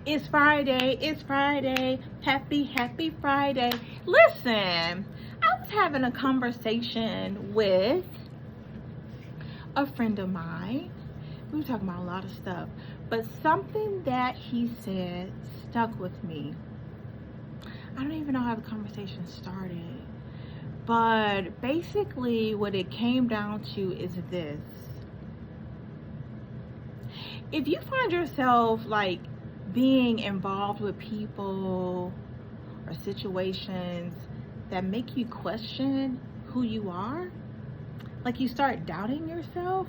It's Friday. It's Friday. Happy Friday. Listen, I was having a conversation with a friend of mine. We were talking about a lot of stuff, but something that he said stuck with me. I don't even know how the conversation started, but basically what it came down to is this. If you find yourself like being involved with people or situations that make you question who you are, like you start doubting yourself,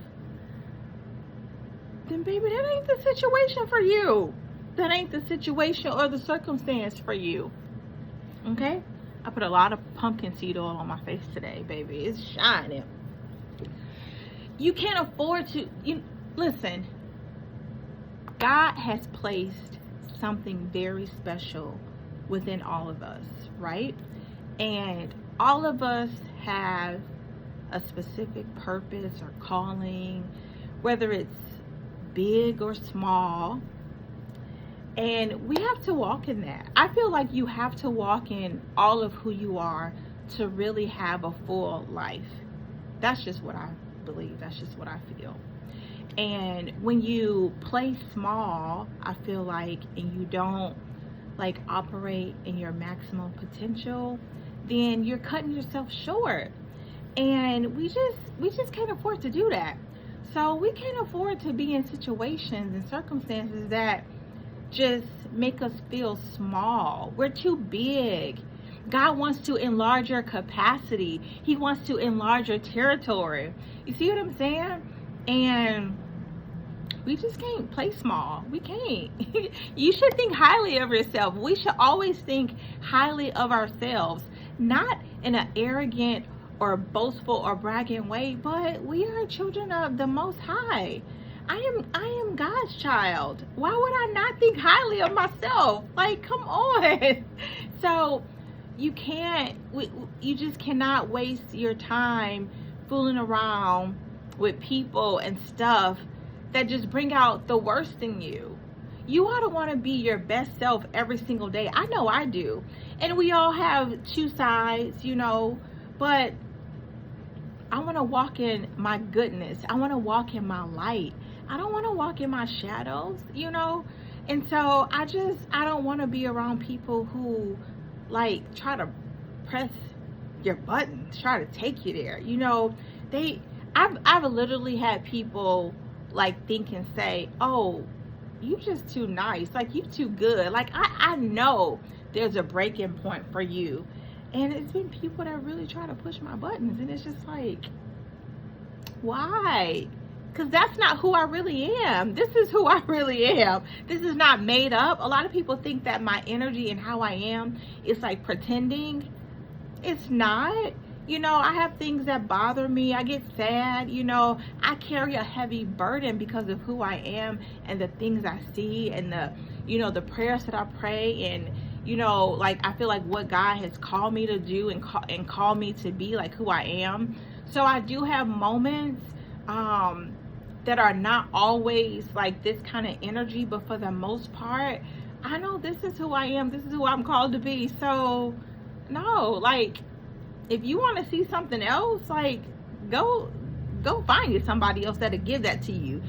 then baby, that ain't the situation for you. That ain't the situation or the circumstance for you. Okay? I put a lot of pumpkin seed oil on my face today, baby. It's shining. You can't afford to, listen, God has placed something very special within all of us, right? And all of us have a specific purpose or calling, whether it's big or small, and we have to walk in that. I feel like you have to walk in all of who you are to really have a full life. That's just what I believe. That's just what I feel. And when you play small, I feel like, and you don't like operate in your maximum potential, then you're cutting yourself short. And we just can't afford to do that. So we can't afford to be in situations and circumstances that just make us feel small. We're too big. God wants to enlarge your capacity. He wants to enlarge your territory. You see what I'm saying? And we just can't play small. We can't. You should think highly of yourself. We should always think highly of ourselves, not in an arrogant or boastful or bragging way, but we are children of the Most High. I am God's child. Why would I not think highly of myself? Like, come on. So you just cannot waste your time fooling around with people and stuff that just bring out the worst in you. You ought to want to be your best self every single day. I know I do. And we all have two sides, but I want to walk in my goodness. I want to walk in my light. I don't want to walk in my shadows, And so I don't want to be around people who like try to press your buttons, try to take you there. I've literally had people like think and say, oh, you just too nice, like you too good. Like I know there's a breaking point for you. And it's been people that really try to push my buttons, and it's just like, why? Because that's not who I really am. This is who I really am. This is not made up. A lot of people think that my energy and how I am is like pretending. It's not. I have things that bother me. I get sad. I carry a heavy burden because of who I am and the things I see and the prayers that I pray and like I feel like what God has called me to do and called me to be, like who I am. So I do have moments that are not always like this kind of energy, but for the most part, I know this is who I am. This is who I'm called to be. So no, like if you want to see something else, like go find you somebody else that'll give that to you.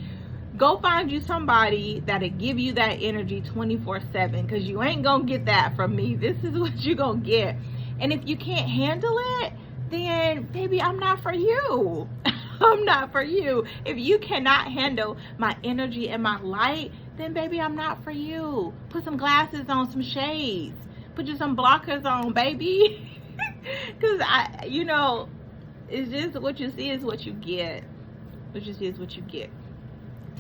Go find you somebody that'll give you that energy 24/7, because you ain't gonna get that from me. This is what you're gonna get. And if you can't handle it, then baby, I'm not for you. I'm not for you. If you cannot handle my energy and my light, then baby, I'm not for you. Put some glasses on, some shades. Put you some blockers on, baby. Because it's just what you see is what you get. What you see is what you get.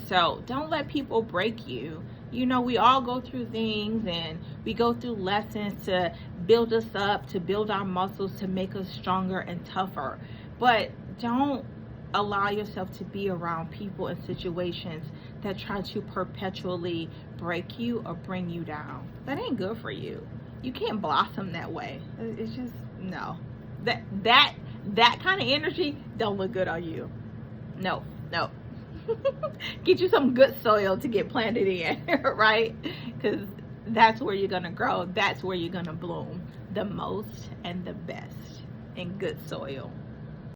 So don't let people break you. We all go through things, and we go through lessons to build us up, to build our muscles, to make us stronger and tougher. But don't allow yourself to be around people and situations that try to perpetually break you or bring you down. That ain't good for you. You can't blossom that way. It's just, no. That kind of energy don't look good on you. No. Get you some good soil to get planted in, right? Because that's where you're gonna grow. That's where you're gonna bloom the most and the best, in good soil.